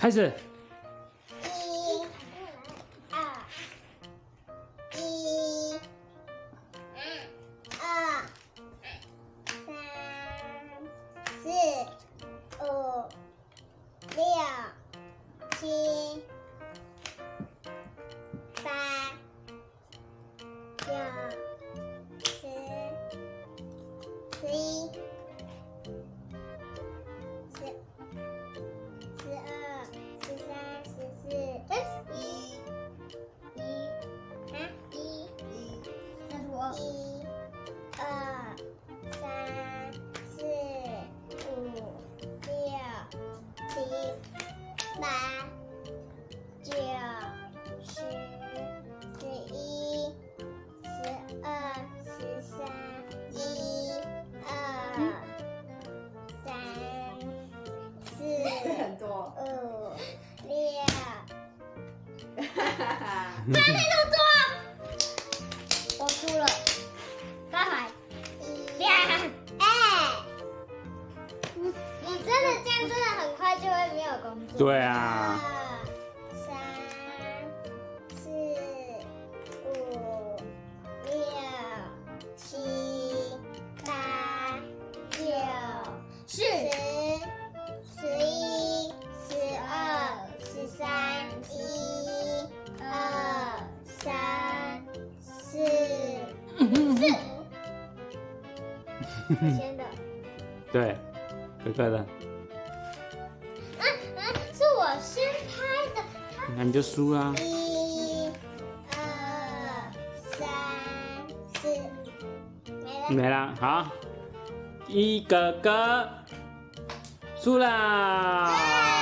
开始。很多。哪里都做，我输了。再来2、你真的这样，真的很快就会没有工作。对啊。2、3、4、5、6、7、8、9、10、11、12、13、1、2、3、4、4。先的。对，哥哥的。是我先拍的。那你就输啦。1、2、3、4，没了。没了，好，一哥哥输啦。